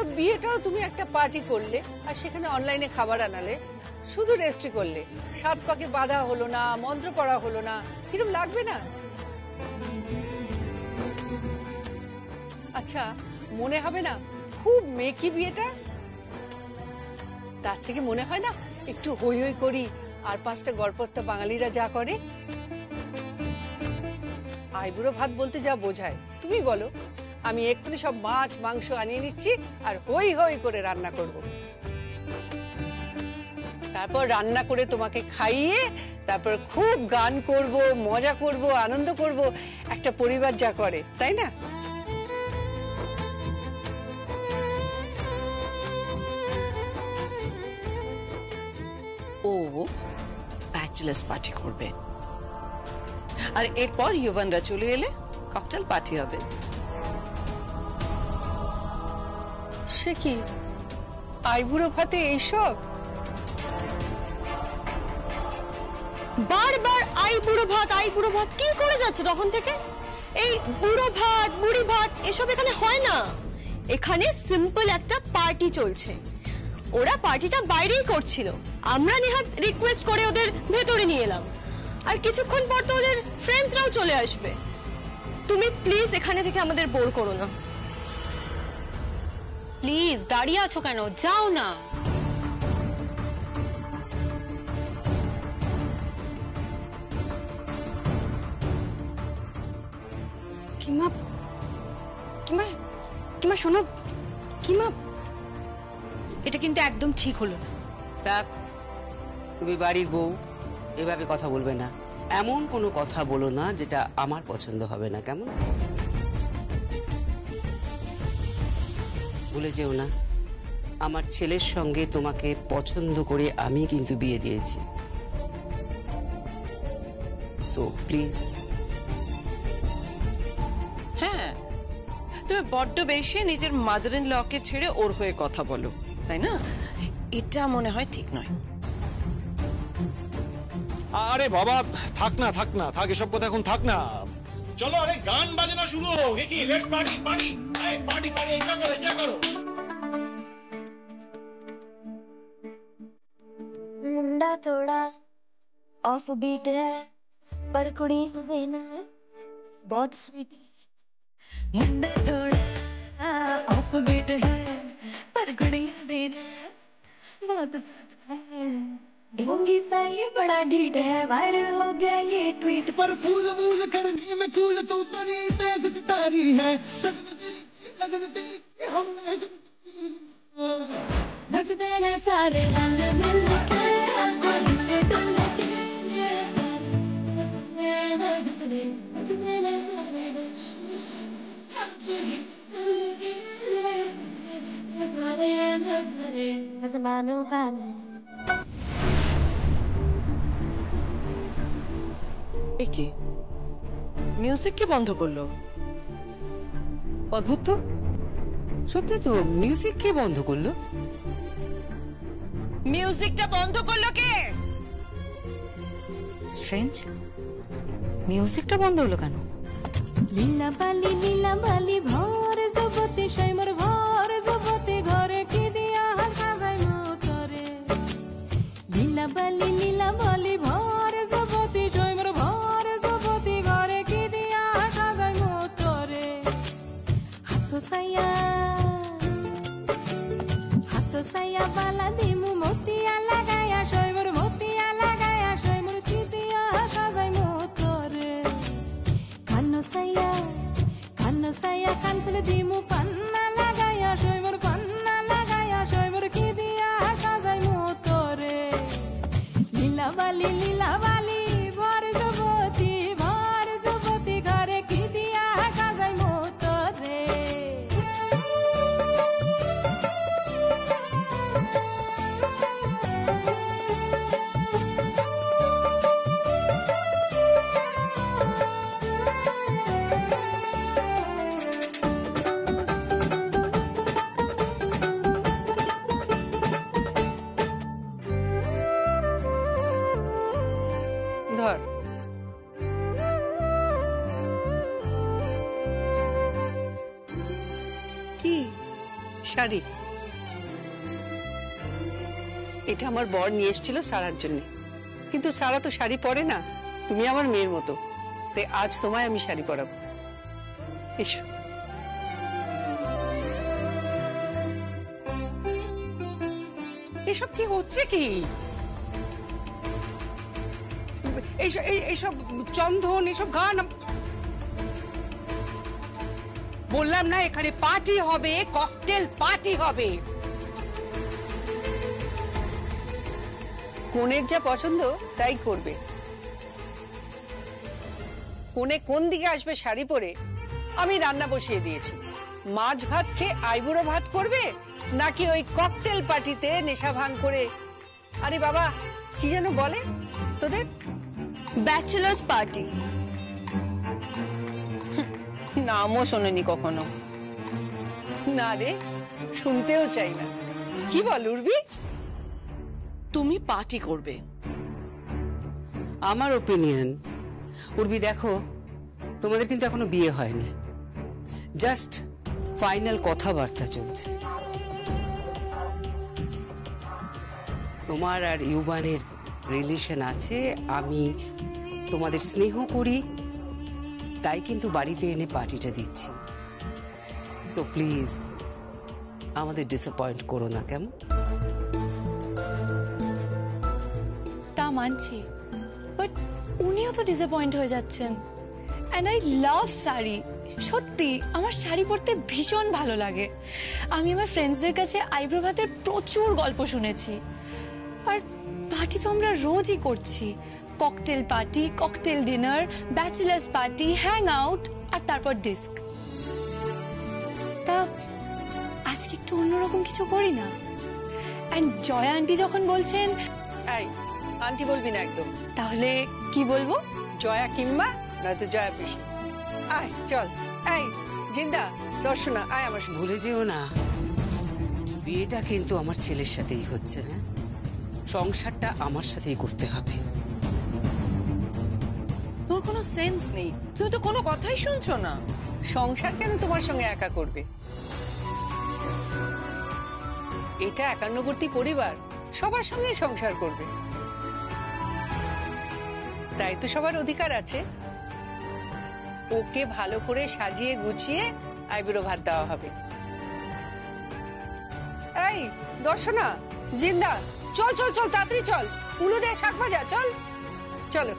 ধরো বিয়েটাও তুমি একটা পার্টি করলে আর সেখানে অনলাইনে খাবার আনালে, শুধু রেস্ট্রি করলে, সাত পাকে বাধা হলো না, মন্ত্র পড়া হলো না, কিরকম লাগবে না? আচ্ছা, মনে হবে না খুব মেকি বিয়েটা? তার থেকে মনে হয় না একটু হই হই করি আর পাঁচটা গড়পড়তা বাঙালিরা যা করে। আইবুড়ো ভাত বলতে যা বোঝায় তুমি বলো, আমি এক্ষুনি সব মাছ মাংস আনিয়ে নিচ্ছি আর হই হই করে রান্না করব। তারপর রান্না করে তোমাকে খাইয়ে তারপর খুব গান করব, মজা করব, আনন্দ করব, একটা পরিবার যা করে, তাই না? ও ব্যাচেলার্স পার্টি করবে, আর এরপর ইউভানরা চলে এলে ককটেল পার্টি হবে। সে কি আইবুড়ো ভাতে এইসব? বারবার আইবুড়ো ভাত কি করে যাচ্ছ তখন থেকে? এই বুড়ো ভাত বুড়ি ভাত এসব এখানে হয় না। এখানে সিম্পল একটা পার্টি চলছে। ওরা পার্টিটা বাইরেই করছিল, আমরা নেহাত রিকোয়েস্ট করে ওদের ভেতরে নিয়ে এলাম, আর কিছুক্ষণ পর তো ওদের ফ্রেন্ডসরাও চলে আসবে। তুমি প্লিজ এখানে থেকে আমাদের বোর করো না। প্লিজ দাঁড়িয়ে আছো কেন? যাও না। কিমা কিমা কিমা শোনো, কিমা এটা কিন্তু একদম ঠিক হলো না। রাখ, তুমি বাড়ির বউ, এভাবে কথা বলবে না। এমন কোনো কথা বলো না যেটা আমার পছন্দ হবে না, কেমন? ভুলে যেও না, আমার ছেলের সঙ্গে তোমাকে পছন্দ করে আমি কিন্তু বিয়ে দিয়েছি। So please. হ্যাঁ, তুমি বড্ড বেশি নিজের মাদার ইন লকে ছেড়ে ওর হয়ে কথা বলো, তাই না? এটা মনে হয় ঠিক নয়। আরে বাবা, থাক না থাক, এসব কথা এখন থাক না। চলো, আরে গান বাজনা শুরু হোক। কি let's party party party party, এটা করো। मुंडा थोड़ा ऑफ बीट है पर कुड़ी देना बहुत स्वीट है। मुंडा थोड़ा ऑफ बीट है पर कुड़ी देना बहुत स्वीट है। होंगी सा ये बड़ा ढीठ है, वायरल हो गया ये ट्वीट पर फूल फूल करने में कूल तू बड़ी तेज तारी है। नचते हैं सारे मिलके একে মিউজিক কে বন্ধ করলো? অদ্ভুত তো, সত্যি তো। মিউজিক কে বন্ধ করলো? মিউজিকটা বন্ধ করলো কে? স্ট্রেঞ্জ, মিউজিকটা বন্ধ হলো কেন? লীলা বালি ভর জগতে সৈমর ভর জগতে ঘরে কি দিয়া সাজাই মতরে। লীলা বালি ভর জগতে সৈমর ভর জগতে ঘরে কি দিয়া সাজাই মতরে। হাত সাইয়া বালা দিমু মতিয়া লাগায়া সৈমর মতিয়া লাগায়া সৈমর কি দিয়া সাজাই মতরে। কানো সাইয়া কান খুলে দিমু পান্না লাগায়া সৈমর পান্না লাগায়া সৈমর কি দিয়া সাজাই মতরে। লীলা বালি ভর যুবতী ঘরে কি দিয়া সাজাই মতরে। শাড়ি এটা আমার বর নিয়ে এসেছিল সারার জন্য, কিন্তু সারা তো শাড়ি পরে না, তুমি আমার মেয়ের মতো, তাই আজ তোমায় আমি শাড়ি পরাবো। এসো। এসব কি হচ্ছে কি? এইসব চন্দন, এসব গান, বললাম না এখানে পার্টি হবে, ককটেল পার্টি হবে। কনের যা পছন্দ তাই করবে। কোনে কোন দিকে আসবে শাড়ি পরে আমি রান্না বসিয়ে দিয়েছি। মাছ ভাত খেয়ে আইবুড়ো ভাত করবে নাকি ওই ককটেল পার্টিতে নেশা ভাঙ করে, আরে বাবা কি যেন বলে তোদের, ব্যাচেলার্স পার্টি। নামও শোনেনি কখনো। না রে, শুনতেও চাই না। কি বল উর্বি? তুমি পার্টি করবে? আমার ওপিনিয়ন, উর্বি দেখো, তোমাদের কিন্তু এখনো বিয়ে হয়নি, জাস্ট ফাইনাল কথাবার্তা চলছে। তোমার আর ইউবানের রিলেশন আছে, আমি তোমাদের স্নেহ করি, তাই কিন্তু বাড়িতে এনে পার্টিটা দিচ্ছি। সো প্লিজ আমাদের ডিসঅ্যাপয়েন্ট করো না, কেমন? তা মানছি, বাট উনিও তো ডিসঅ্যাপয়েন্ট হয়ে যাচ্ছেন। অ্যান্ড আই লাভ শাড়ি, সত্যি আমার শাড়ি পরতে ভীষণ ভালো লাগে। আমি আমার ফ্রেন্ডসদের কাছে আইব্রো ভাতের প্রচুর গল্প শুনেছি, আর পার্টি তো আমরা রোজই করছি। Cocktail party, cocktail dinner, bachelors party, hang out, আর তারপর ডিস্ক। তা আজকে একটু অন্যরকম কিছু করি না? অ্যান্ড জয়া আন্টি যখন বলছেন, এই আন্টি বলবি না একদম। তাহলে কি বলবো? জয়া কিংবা নয়তো জয়া পিসি। আয় চল। এই জিন্দা, দর্শনা আয় আমার সঙ্গে। ভুলে যেও না, বিয়েটা কিন্তু আমার ছেলের সাথেই হচ্ছে। হ্যাঁ, সংসারটা আমার সাথেই করতে হবে। তোর কোনো সেন্স নেই, তুমি তো কোনো কথাই শুনছো না। সংসার কেন তোমার সঙ্গে একা করবে? এটা একান্নবর্তী পরিবার, সবার সঙ্গে সংসার করবে, তাই তো সবার অধিকার আছে। ওকে ভালো করে সাজিয়ে গুছিয়ে আইবুড়ো ভাত দেওয়া হবে। এই দর্শনা, জিন্দা, চল চল চল, তাড়াতাড়ি চল, উলু দে, শাক ভাজা, চল চলো।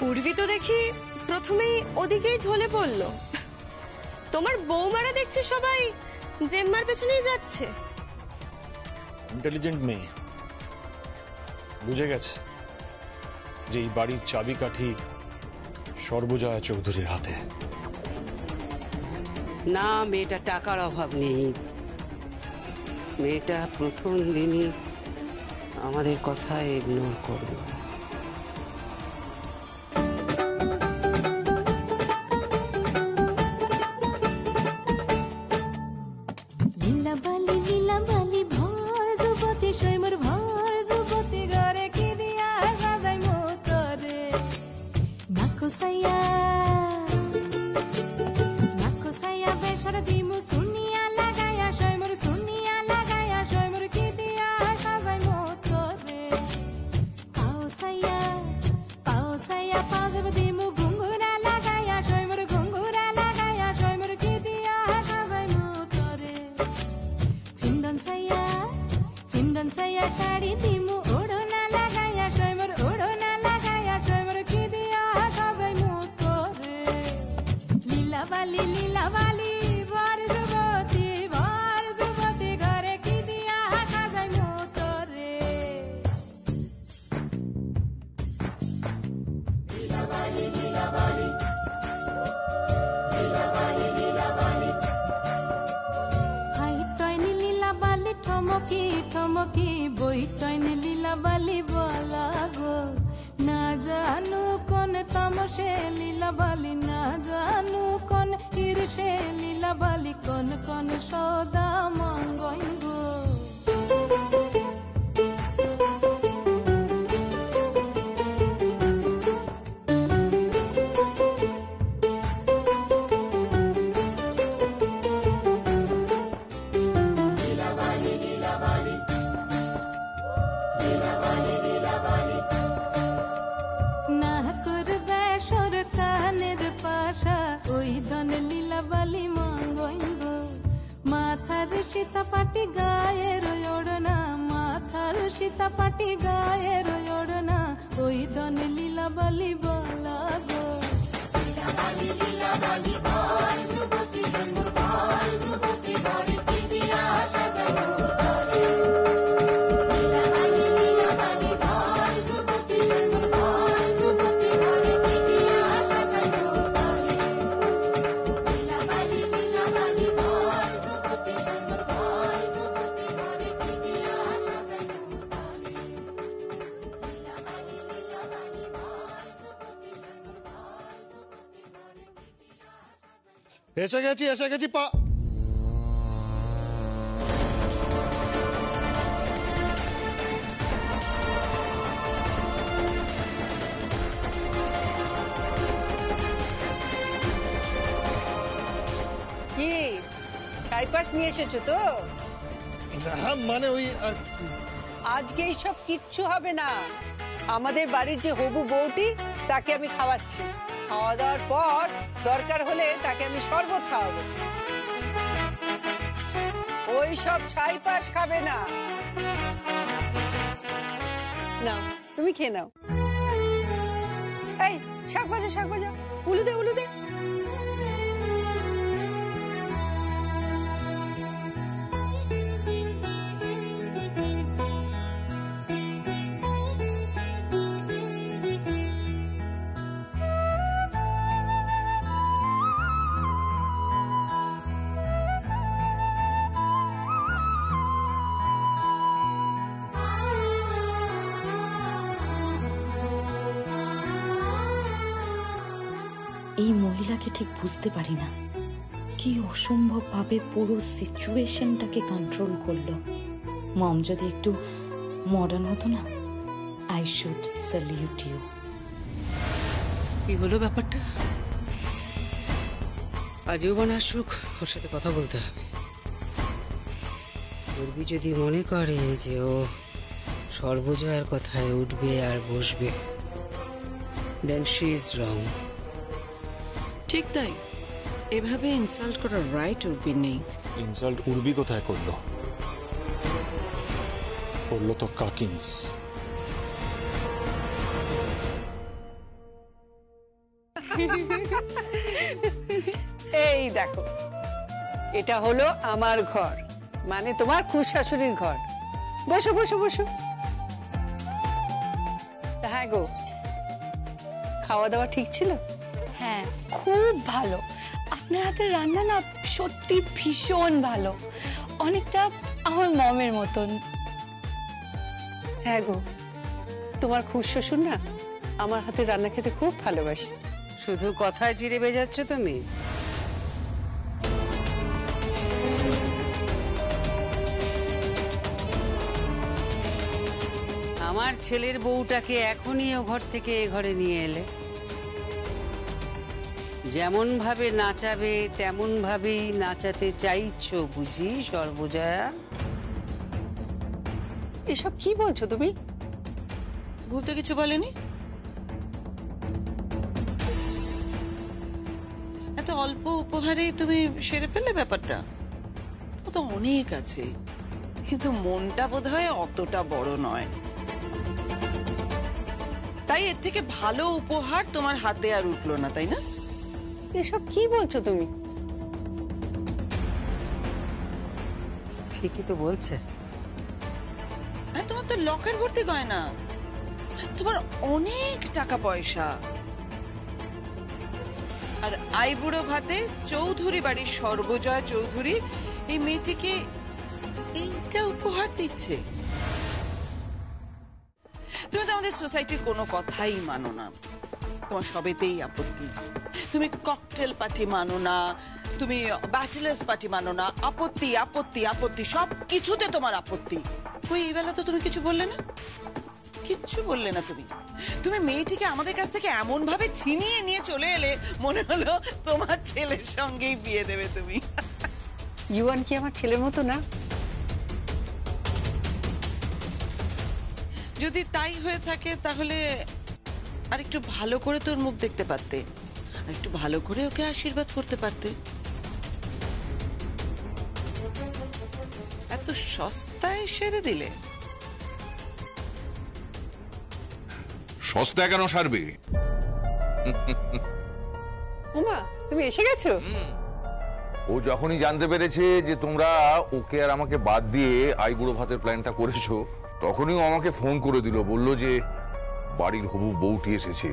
উর্বি তো দেখি প্রথমেই ওদিকেই ঢলে পড়লো। তোমার বৌমারা দেখছে সবাই জেম্মার পেছনেই যাচ্ছে। ইন্টেলিজেন্ট মেয়ে, বুঝে গেছে যে এই বাড়ির চাবিকাঠি সর্বজয়া চৌধুরীর হাতে। না, মেয়েটা টাকার অভাব নেই, মেয়েটা প্রথম দিনই আমাদের কথা ইগনোর করবে। ঠমকি ঠমকি বইটাইনি লীলা বালি বলা গো, না জানু কোন তামসে লীলা বালি, না জানু কোন ঈর্ষে লীলা বালি, কোন কোন সদা মঙ্গই গো। সীতাপাটি গায়ের ওড়না, মাথার সীতাপাটি গায়ের ওড়না, ওই দনে লীলাবালি বলা গো। এসে গেছি পা। কি ছাইপাশ নিয়ে এসেছো তো? হ্যাঁ মানে ওই আজকে এইসব কিচ্ছু হবে না। আমাদের বাড়ির যে হবু বউটি তাকে আমি খাওয়াচ্ছি। খাওয়া দাওয়ার পর দরকার হলে তাকে আমি শরবত খাওয়াবো। ওই সব ছাইপাশ খাবে না। নাও তুমি খেয়ে নাও। এই শাক ভাজা উলু দে। এই মহিলাকে ঠিক বুঝতে পারি না, কি অসম্ভব ভাবে পুরো সিচুয়েশনটাকে কন্ট্রোল করলো। মম যদি একটু মডার্ন হতো না, আই শুড স্যালিউট ইউ। কি হলো ব্যাপারটা? আজীবন আসুক, ওর সাথে কথা বলতে হবে। পূর্বী যদি মনে করে যে ও সর্বজয়ার কথায় উঠবে আর বসবে, দেন শি ইজ রং। ঠিক তাই, এভাবে ইনসাল্ট করার রাইট উর্বির নেই। ইনসাল্ট উর্বি কোথায় করলো? করলো তো কাকিন্স। এই দেখো, এটা হলো আমার ঘর, মানে তোমার খুড়শাশুড়ির ঘর। বসো। হ্যাঁ গো, খাওয়া দাওয়া ঠিক ছিল? হ্যাঁ, খুব ভালো। আপনার হাতের রান্না না সত্যি ভীষণ ভালো, অনেকটা আমার মমের মতন। হ্যাঁ গো, তোমার খুড়শ্বশুর না আমার হাতে রান্না খেতে খুব ভালোবাসে। শুধু কথায় চিড়ে বেজাচ্ছ তুমি। আমার ছেলের বউটাকে এখনই ও ঘর থেকে এ ঘরে নিয়ে এলে, যেমন ভাবে নাচাবে তেমন ভাবেই নাচাতে চাইছো বুঝি সর্বজয়া? এসব কি বলছো তুমি? ভুল তো কিছু বলেনি। এত অল্প উপহারে তুমি সেরে ফেললে ব্যাপারটা। তো অনেক আছে, কিন্তু মনটা বোধহয় অতটা বড় নয়। তাই এর থেকে ভালো উপহার তোমার হাতে আর উঠলো না, তাই না? এসব কি বলছো তুমি? ঠিকই তো বলছে। হ্যাঁ, তোমার তো লকার ভর্তি গয়না, তোমার অনেক টাকা পয়সা, আর আইবুড়ো ভাতে চৌধুরী বাড়ির সর্বজয়া চৌধুরী এই মেয়েটিকে এইটা উপহার দিচ্ছে। তুমি তো আমাদের সোসাইটির কোনো কথাই মানো না, তোমার সবেতেই আপত্তি। তুমি ককটেল পার্টি মানো না, তুমি ব্যাচেলার্স পার্টি মানো না, আপত্তি আপত্তি আপত্তি, সব কিছুতে তোমার আপত্তি। ওই এই বেলা তো তুমি কিছু বললে না, কিচ্ছু বললে না। তুমি মেয়েটিকে আমাদের কাছ থেকে এমন ভাবে ছিনিয়ে নিয়ে চলে এলে, মনে হলো তোমার ছেলের সঙ্গেই বিয়ে দেবে তুমি। ইউয়ান কি আমার ছেলের মতো না? যদি তাই হয়ে থাকে তাহলে আর একটু ভালো করে তোর মুখ দেখতে পারতে, আর একটু ভালো করে ওকে আশীর্বাদ করতে পারতে। এত সস্তায় সেরে দিলে? সস্তা কেন সারবে? উমা, তুমি এসে গেছো? ও যখনই জানতে পেরেছে যে তোমরা ওকে আর আমাকে বাদ দিয়ে আইবুড়ো ভাতের প্ল্যানটা করেছো, তখনই ও আমাকে ফোন করে দিল, বলল যে বাড়ির হবু বউটি এসেছে,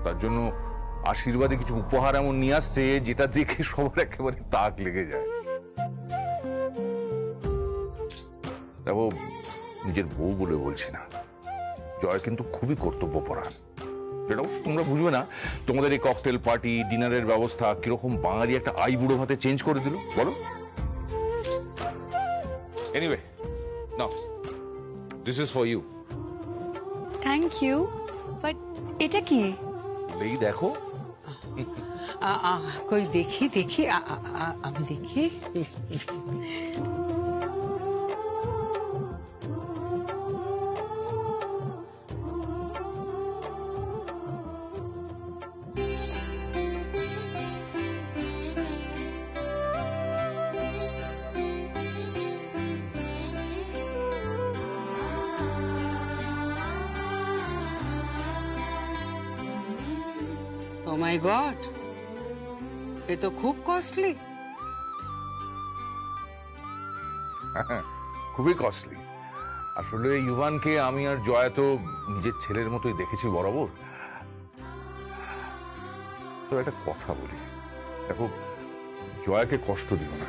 তার জন্য আশীর্বাদে কিছু উপহার এমন নিয়ে আসছে যেটা দেখে সবার একেবারে তাক লেগে যায়। দেখো, নিজের বউ বলে বলছি না, জয় কিন্তু খুবই কর্তব্যপরায়ণ, যেটা অবশ্য তোমরা বুঝবে না। তোমাদের এই ককটেল পার্টি, ডিনারের ব্যবস্থা কিরকম বাঙালি একটা আইবুড়ো ভাতে চেঞ্জ করে দিল বলো। Anyway, now, this is for you. Thank you, but এটা কি? এই দেখো। কই দেখি দেখি, আমি দেখি। ও মাই গড, এ তো খুব কস্টলি। খুবই কস্টলি। আসলে ইউভানকে আমি আর জয়া তো নিজের ছেলের মতোই দেখেছি বরাবর। তো একটা কথা বলি, দেখো, জয়াকে কষ্ট দিও না,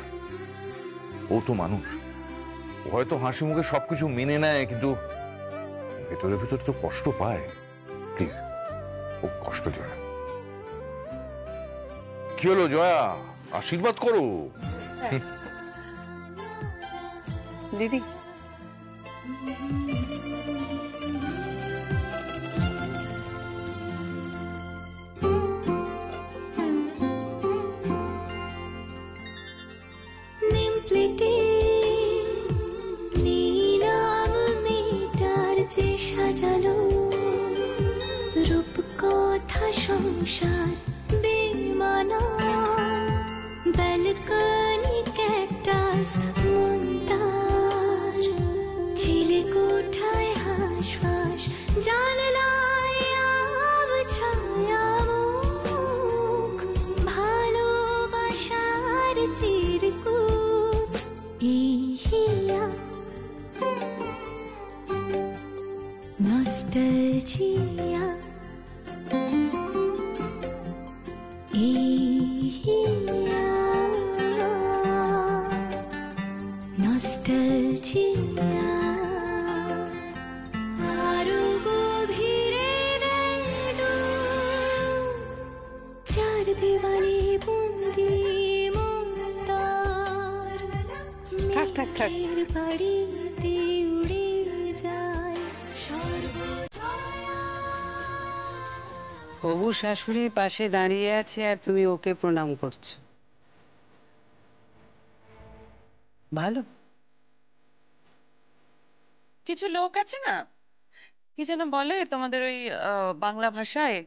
ও তো মানুষ, ও হয়তো হাসি মুখে সবকিছু মেনে নেয়, কিন্তু ভেতরে ভেতরে তো কষ্ট পায়। প্লিজ, ও কষ্ট দিও না। কি হলো জয়া, আশীর্বাদ করো। দিদি, নিমপ্লেটে নীলাম মেটার যে সাজালো রূপ কথা সংসার বেমানা, ব্যালকনি ক্যাকটাস মন্দার, ঝিলে কোঠায় হাঁসফাঁস, জানলায় আব ছায়া মুখ, ভালোবাসার চিরকুট এই হিয়া, নস্টালজিয়া নস্টালজিয়া, আরো গভীরে চার দেওয়ালে বন্দি মমতার, থাক থাক থাক, বাড়িতে উড়ে যায় হবু শাশুড়ির পাশে দাঁড়িয়ে আছে আর তুমি ওকে প্রণাম করছো, ভালো। কিছু লোক আছে না, কি যেন বলে তোমাদের ওই বাংলা ভাষায়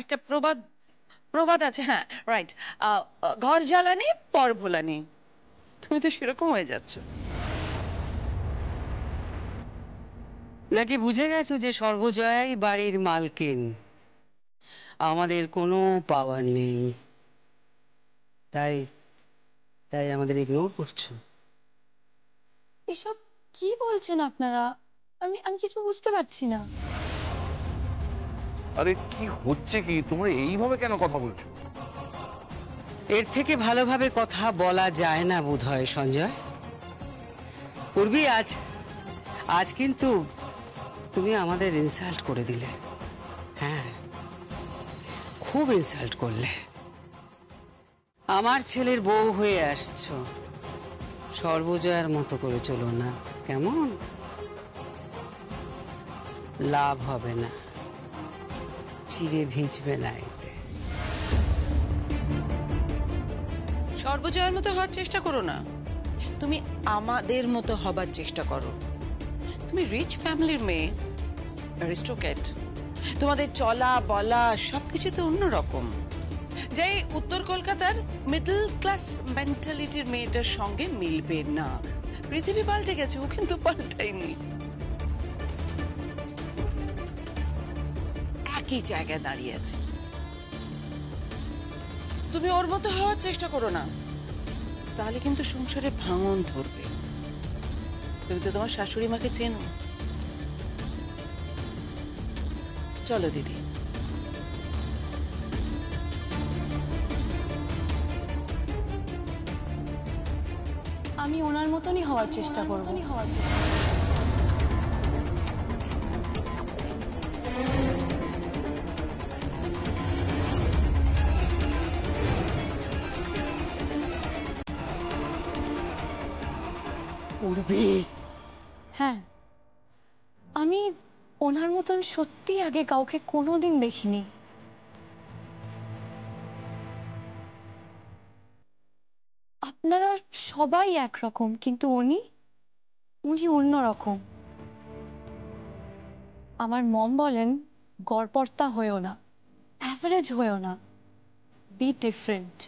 একটা প্রবাদ আছে, হ্যাঁ রাইট, ঘর জ্বালানি পর ভোলানি। তুমি তো সেরকম হয়ে যাচ্ছ। নাকি বুঝে গেছো যে সর্বজয়াই বাড়ির মালকিন, আমাদের কোনো পাওয়ার নেই, তাই তাই আমাদের ইগনোর করছো? এসব কি বলছেন আপনারা? আমি কিছু বুঝতে পারছি না। আরে কি হচ্ছে কি, তোমরা এইভাবে কেন কথা বলছো? এর থেকে ভালোভাবে কথা বলা যায় না বোধহয় সঞ্জয়। পূর্বী, আজ কিন্তু তুমি আমাদের ইনসাল্ট করে দিলে। হ্যাঁ, খুব ইনসাল্ট করলে। আমার ছেলের বউ হয়ে আসছো, সর্বজয়ার মতো করে চলো না, কেমন? লাভ হবে না, চিড়ে ভিজবে না এতে। সর্বজয়ের মতো হওয়ার চেষ্টা করো না, তুমি আমাদের মতো হবার চেষ্টা করো। তুমি রিচ ফ্যামিলির মেয়ে, অ্যারিস্টোক্র্যাট, তোমাদের চলা বলা সবকিছু তো অন্যরকম। যে উত্তর কলকাতার মিডল ক্লাস মেন্টালিটির মেয়েটার সঙ্গে মিলবে না। পৃথিবী পাল্টে গেছে, ও কিন্তু পাল্টায়নি, একই জায়গায় দাঁড়িয়ে আছে। তুমি ওর মতো হওয়ার চেষ্টা করো না, তাহলে কিন্তু সংসারে ভাঙন ধরবে। তুমি তো তোমার শাশুড়ি মাকে চেনো। চলো দিদি। আমি ওনার মতনই হওয়ার চেষ্টা করব। হ্যাঁ, আমি ওনার মতন সত্যি আগে কাউকে কোনোদিন দেখিনি। আপনারা সবাই একরকম, কিন্তু উনি অন্যরকম। আমার মম বলেন, গড়পড়তা হয়েও না, অ্যাভারেজ হয়েও না, বি ডিফারেন্ট।